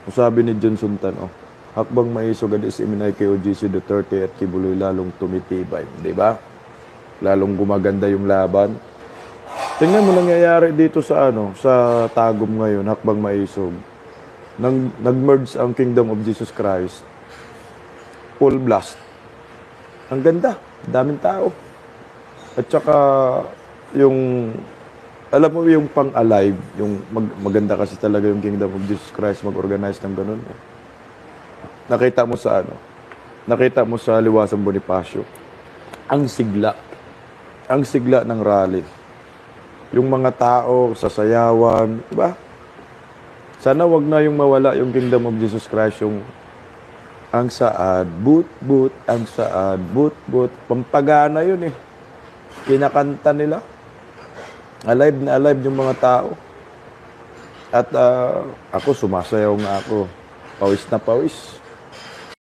Sabi ni Johnson Tan, hakbang maisog at isiminay kay OGC Duterte at Kibuloy lalong tumitibay. Di ba? Lalong gumaganda yung laban. Tingnan mo nangyayari dito sa sa Tagum ngayon, hakbang maisog. Nag-merge ang Kingdom of Jesus Christ. Full blast. Ang ganda. Daming tao. At saka yung alam mo yung pang-alive, yung maganda kasi talaga yung Kingdom of Jesus Christ mag-organize ng ganun. Nakita mo sa Nakita mo sa Liwasang Bonifacio. Ang sigla. Ang sigla ng rally. Yung mga tao, sasayawan, di ba? Sana wag na yung mawala yung Kingdom of Jesus Christ, yung ang saad, boot, ang saad, boot. Pampagana yun eh. Kinakanta nila. Alive na alive yung mga tao. At ako, sumasayaw nga ako. Pawis na pawis.